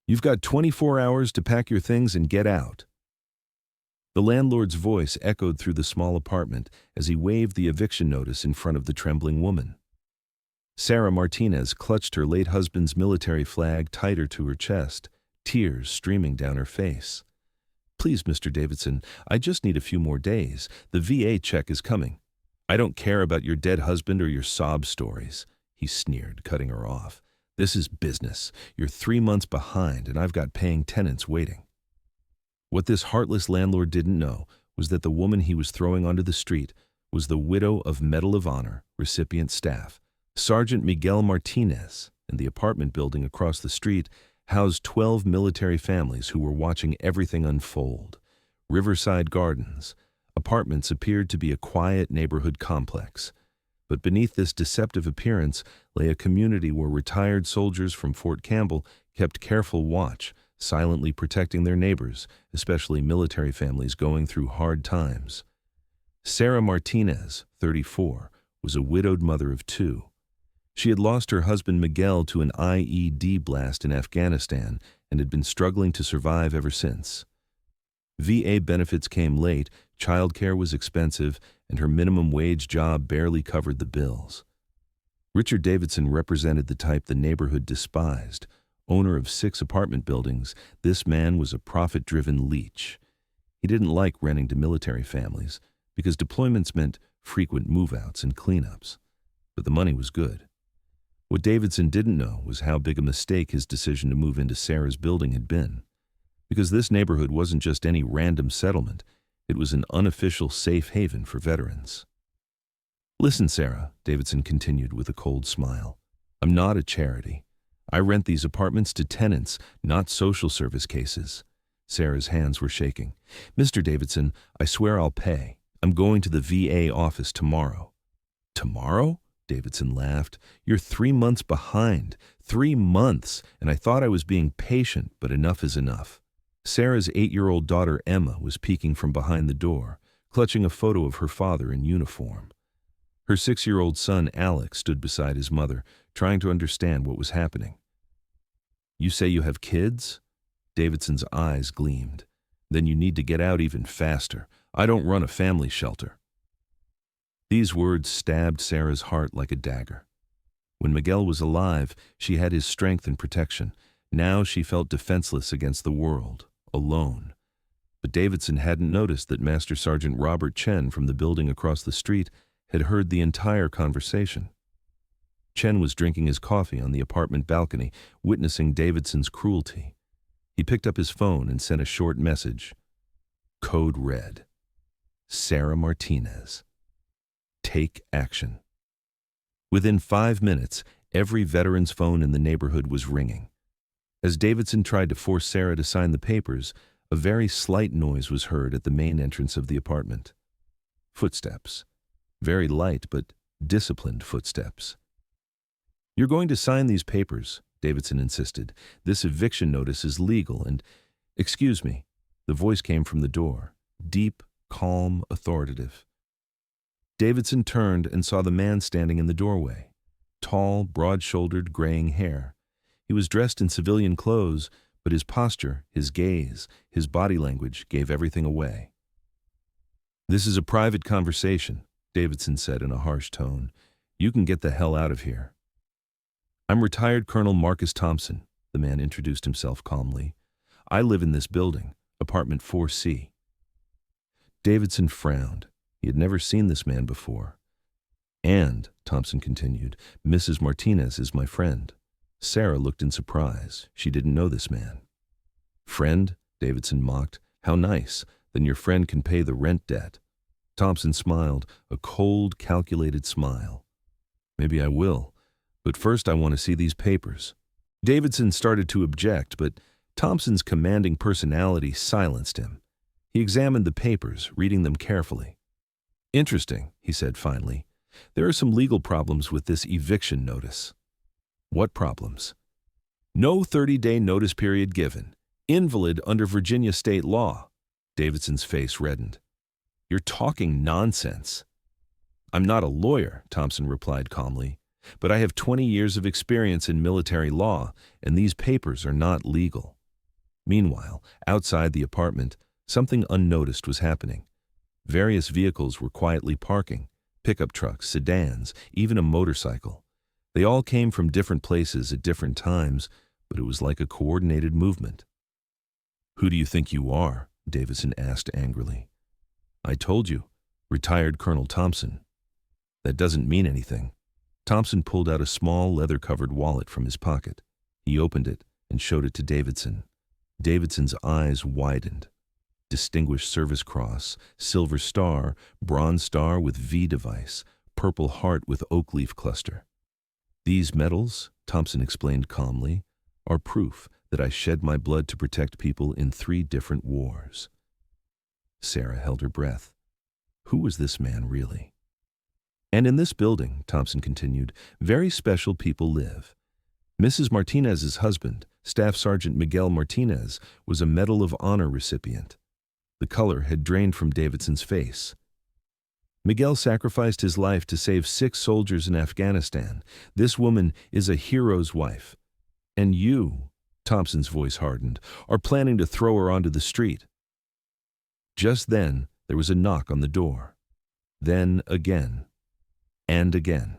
You've got 24 hours to pack your things and get out." The landlord's voice echoed through the small apartment as he waved the eviction notice in front of the trembling woman. Sarah Martinez clutched her late husband's military flag tighter to her chest, tears streaming down her face. "Please, Mr. Davidson, I just need a few more days. The VA check is coming." "I don't care about your dead husband or your sob stories," he sneered, cutting her off. "This is business. You're 3 months behind, and I've got paying tenants waiting." What this heartless landlord didn't know was that the woman he was throwing onto the street was the widow of Medal of Honor recipient staff. Sergeant Miguel Martinez, and the apartment building across the street housed 12 military families who were watching everything unfold. Riverside Gardens. Apartments appeared to be a quiet neighborhood complex. But beneath this deceptive appearance lay a community where retired soldiers from Fort Campbell kept careful watch, silently protecting their neighbors, especially military families going through hard times. Sarah Martinez, 34, was a widowed mother of 2. She had lost her husband Miguel to an IED blast in Afghanistan and had been struggling to survive ever since. VA benefits came late, childcare was expensive, and her minimum wage job barely covered the bills. Richard Davidson represented the type the neighborhood despised. Owner of 6 apartment buildings, this man was a profit-driven leech. He didn't like renting to military families because deployments meant frequent move-outs and cleanups. But the money was good. What Davidson didn't know was how big a mistake his decision to move into Sarah's building had been. Because this neighborhood wasn't just any random settlement, it was an unofficial safe haven for veterans. "Listen, Sarah," Davidson continued with a cold smile. "I'm not a charity. I rent these apartments to tenants, not social service cases." Sarah's hands were shaking. "Mr. Davidson, I swear I'll pay. I'm going to the VA office tomorrow." "Tomorrow?" Davidson laughed. "You're 3 months behind. 3 months, and I thought I was being patient, but enough is enough." Sarah's 8-year-old daughter Emma was peeking from behind the door, clutching a photo of her father in uniform. Her 6-year-old son Alex stood beside his mother, trying to understand what was happening. "You say you have kids?" Davidson's eyes gleamed. "Then you need to get out even faster. I don't run a family shelter." These words stabbed Sarah's heart like a dagger. When Miguel was alive, she had his strength and protection. Now she felt defenseless against the world, alone. But Davidson hadn't noticed that Master Sergeant Robert Chen from the building across the street had heard the entire conversation. Chen was drinking his coffee on the apartment balcony, witnessing Davidson's cruelty. He picked up his phone and sent a short message. Code red. Sarah Martinez. Take action. Within 5 minutes, every veteran's phone in the neighborhood was ringing. As Davidson tried to force Sarah to sign the papers, a very slight noise was heard at the main entrance of the apartment. Footsteps. Very light but disciplined footsteps. "You're going to sign these papers," Davidson insisted. "This eviction notice is legal and—" "Excuse me." The voice came from the door, deep, calm, authoritative. Davidson turned and saw the man standing in the doorway. Tall, broad-shouldered, graying hair. He was dressed in civilian clothes, but his posture, his gaze, his body language gave everything away. "This is a private conversation," Davidson said in a harsh tone. "You can get the hell out of here." "I'm retired Colonel Marcus Thompson," the man introduced himself calmly. "I live in this building, apartment 4C. Davidson frowned. He had never seen this man before. "And," Thompson continued, "Mrs. Martinez is my friend." Sarah looked in surprise. She didn't know this man. "Friend?" Davidson mocked. "How nice. Then your friend can pay the rent debt." Thompson smiled, a cold, calculated smile. "Maybe I will. But first I want to see these papers." Davidson started to object, but Thompson's commanding personality silenced him. He examined the papers, reading them carefully. "Interesting," he said finally. "There are some legal problems with this eviction notice." "What problems?" "No 30-day notice period given. Invalid under Virginia state law." Davidson's face reddened. "You're talking nonsense." "I'm not a lawyer," Thompson replied calmly, "but I have 20 years of experience in military law, and these papers are not legal." Meanwhile, outside the apartment, something unnoticed was happening. Various vehicles were quietly parking, pickup trucks, sedans, even a motorcycle. They all came from different places at different times, but it was like a coordinated movement. "Who do you think you are?" Davidson asked angrily. "I told you, retired Colonel Thompson." "That doesn't mean anything." Thompson pulled out a small leather-covered wallet from his pocket. He opened it and showed it to Davidson. Davidson's eyes widened. Distinguished Service Cross, Silver Star, Bronze Star with V device, Purple Heart with oak leaf cluster. "These medals," Thompson explained calmly, "are proof that I shed my blood to protect people in 3 different wars." Sarah held her breath. Who was this man really? "And in this building," Thompson continued, "very special people live. Mrs. Martinez's husband, Staff Sergeant Miguel Martinez, was a Medal of Honor recipient." The color had drained from Davidson's face. "Miguel sacrificed his life to save 6 soldiers in Afghanistan. This woman is a hero's wife. And you," Thompson's voice hardened, "are planning to throw her onto the street." Just then, there was a knock on the door. Then again. And again.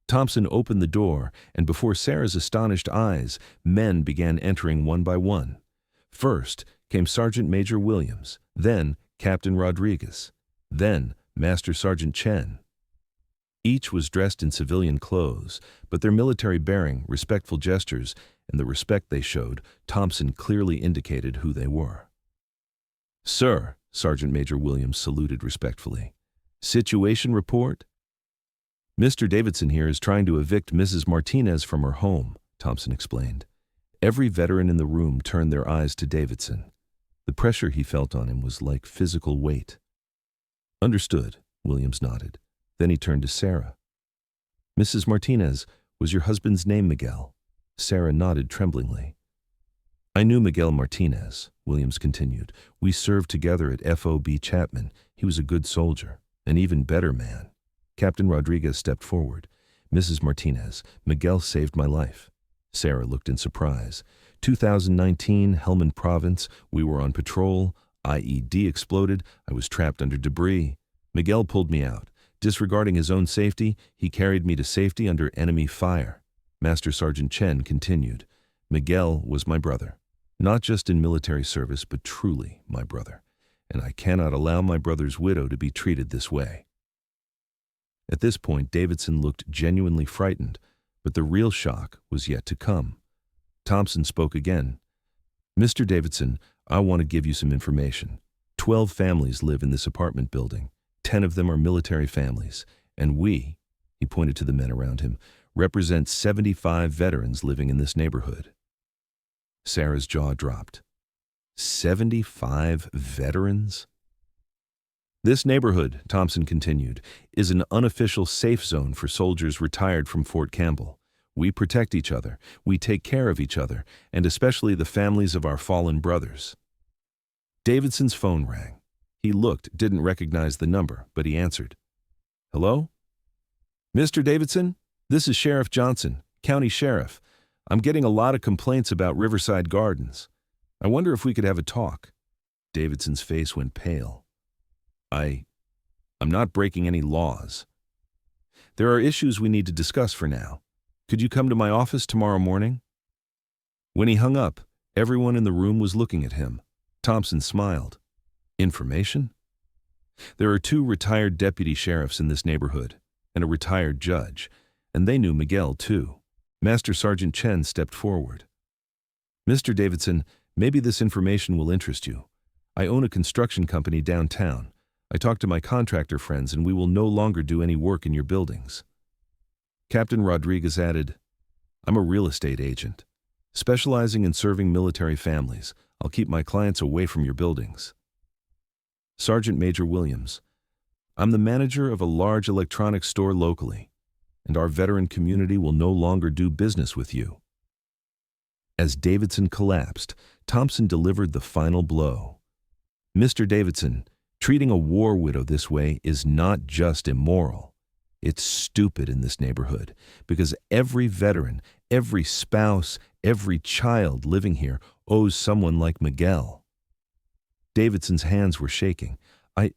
Thompson opened the door, and before Sarah's astonished eyes, men began entering one by one. First came Sergeant Major Williams, then Captain Rodriguez, then Master Sergeant Chen. Each was dressed in civilian clothes, but their military bearing, respectful gestures, and the respect they showed, Thompson clearly indicated who they were. "Sir," Sergeant Major Williams saluted respectfully. "Situation report?" "Mr. Davidson here is trying to evict Mrs. Martinez from her home," Thompson explained. Every veteran in the room turned their eyes to Davidson. The pressure he felt on him was like physical weight. "Understood," Williams nodded. Then he turned to Sarah. "Mrs. Martinez, was your husband's name Miguel?" Sarah nodded tremblingly. "I knew Miguel Martinez," Williams continued. "We served together at FOB Chapman. He was a good soldier, an even better man." Captain Rodriguez stepped forward. "Mrs. Martinez, Miguel saved my life." Sarah looked in surprise. 2019, Helmand Province. We were on patrol. IED exploded. I was trapped under debris. Miguel pulled me out. Disregarding his own safety, he carried me to safety under enemy fire. Master Sergeant Chen continued. "Miguel was my brother. Not just in military service, but truly my brother. And I cannot allow my brother's widow to be treated this way." At this point, Davidson looked genuinely frightened, but the real shock was yet to come. Thompson spoke again. "Mr. Davidson, I want to give you some information. 12 families live in this apartment building. 10 of them are military families, and we," he pointed to the men around him, "represent 75 veterans living in this neighborhood." Sarah's jaw dropped. 75 veterans? "This neighborhood," Thompson continued, "is an unofficial safe zone for soldiers retired from Fort Campbell. We protect each other, we take care of each other, and especially the families of our fallen brothers." Davidson's phone rang. He looked, didn't recognize the number, but he answered. "Hello? Mr. Davidson? This is Sheriff Johnson, County Sheriff. I'm getting a lot of complaints about Riverside Gardens. I wonder if we could have a talk." Davidson's face went pale. I'm not breaking any laws. There are issues we need to discuss for now. Could you come to my office tomorrow morning?" When he hung up, everyone in the room was looking at him. Thompson smiled. "Information?" "There are 2 retired deputy sheriffs in this neighborhood, and a retired judge, and they knew Miguel too." Master Sergeant Chen stepped forward. "Mr. Davidson, maybe this information will interest you. I own a construction company downtown. I talked to my contractor friends, and we will no longer do any work in your buildings." Captain Rodriguez added, "I'm a real estate agent. Specializing in serving military families, I'll keep my clients away from your buildings." Sergeant Major Williams, "I'm the manager of a large electronics store locally, and our veteran community will no longer do business with you." As Davidson collapsed, Thompson delivered the final blow. "Mr. Davidson, treating a war widow this way is not just immoral. It's stupid in this neighborhood, because every veteran, Every spouse, every child living here owes someone like Miguel. Davidson's hands were shaking. I,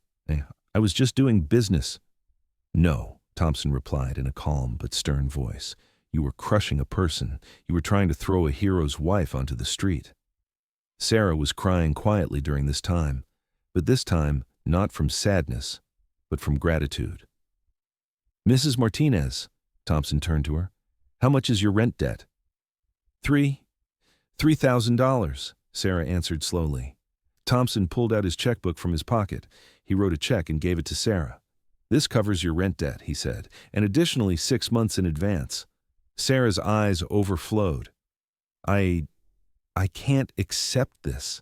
I was just doing business. No, Thompson replied in a calm but stern voice. You were crushing a person. You were trying to throw a hero's wife onto the street. Sarah was crying quietly during this time, but this time not from sadness, but from gratitude. Mrs. Martinez, Thompson turned to her. How much is your rent debt? $3,000, Sarah answered slowly. Thompson pulled out his checkbook from his pocket. He wrote a check and gave it to Sarah. This covers your rent debt, he said, and additionally 6 months in advance. Sarah's eyes overflowed. I can't accept this.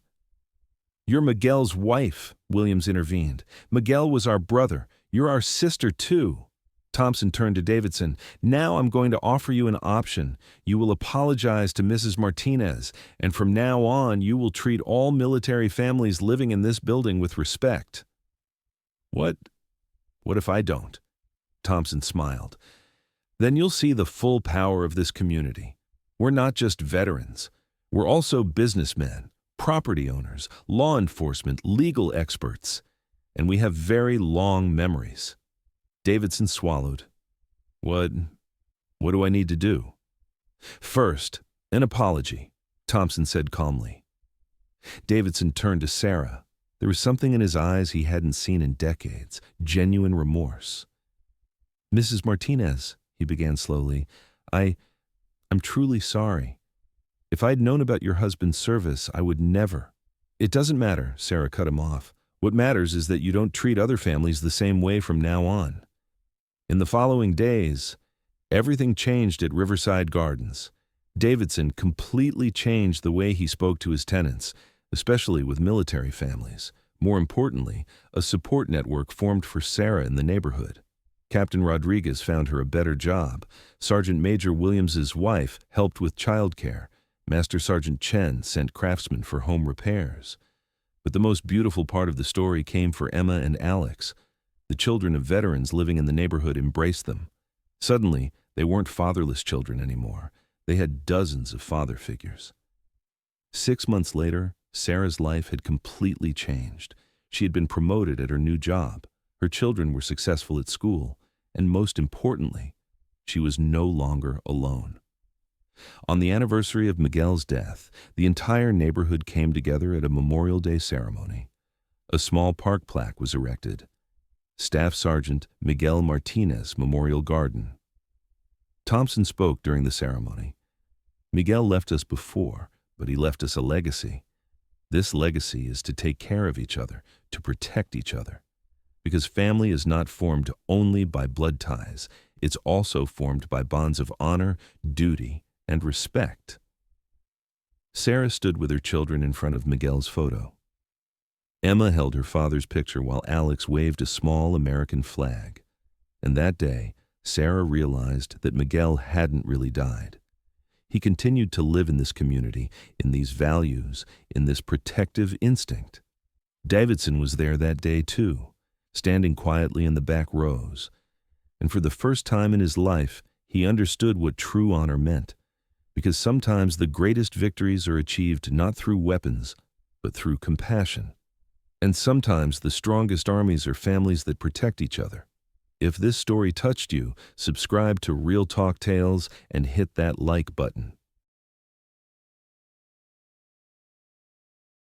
You're Miguel's wife, Williams intervened. Miguel was our brother. You're our sister, too. Thompson turned to Davidson. Now I'm going to offer you an option. You will apologize to Mrs. Martinez, and from now on you will treat all military families living in this building with respect. What if I don't? Thompson smiled. Then you'll see the full power of this community. We're not just veterans. We're also businessmen, property owners, law enforcement, legal experts, and we have very long memories. Davidson swallowed. What do I need to do? First, an apology, Thompson said calmly. Davidson turned to Sarah. There was something in his eyes he hadn't seen in decades, genuine remorse. Mrs. Martinez, he began slowly, I'm truly sorry. If I'd known about your husband's service, I would never. It doesn't matter, Sarah cut him off. What matters is that you don't treat other families the same way from now on. In the following days, everything changed at Riverside Gardens. Davidson completely changed the way he spoke to his tenants, especially with military families. More importantly, a support network formed for Sarah in the neighborhood. Captain Rodriguez found her a better job. Sergeant Major Williams's wife helped with childcare. Master Sergeant Chen sent craftsmen for home repairs. But the most beautiful part of the story came for Emma and Alex. The children of veterans living in the neighborhood embraced them. Suddenly, they weren't fatherless children anymore. They had dozens of father figures. 6 months later, Sarah's life had completely changed. She had been promoted at her new job. Her children were successful at school. And most importantly, she was no longer alone. On the anniversary of Miguel's death, the entire neighborhood came together at a Memorial Day ceremony. A small park plaque was erected. Staff Sergeant Miguel Martinez Memorial Garden. Thompson spoke during the ceremony. Miguel left us before, but he left us a legacy. This legacy is to take care of each other, to protect each other. Because family is not formed only by blood ties, it's also formed by bonds of honor, duty, and respect. Sarah stood with her children in front of Miguel's photo. Emma held her father's picture while Alex waved a small American flag. And that day, Sarah realized that Miguel hadn't really died. He continued to live in this community, in these values, in this protective instinct. Davidson was there that day too, standing quietly in the back rows. And for the first time in his life, he understood what true honor meant. Because sometimes the greatest victories are achieved not through weapons, but through compassion. And sometimes the strongest armies are families that protect each other. If this story touched you, subscribe to Real Talk Tales and hit that like button.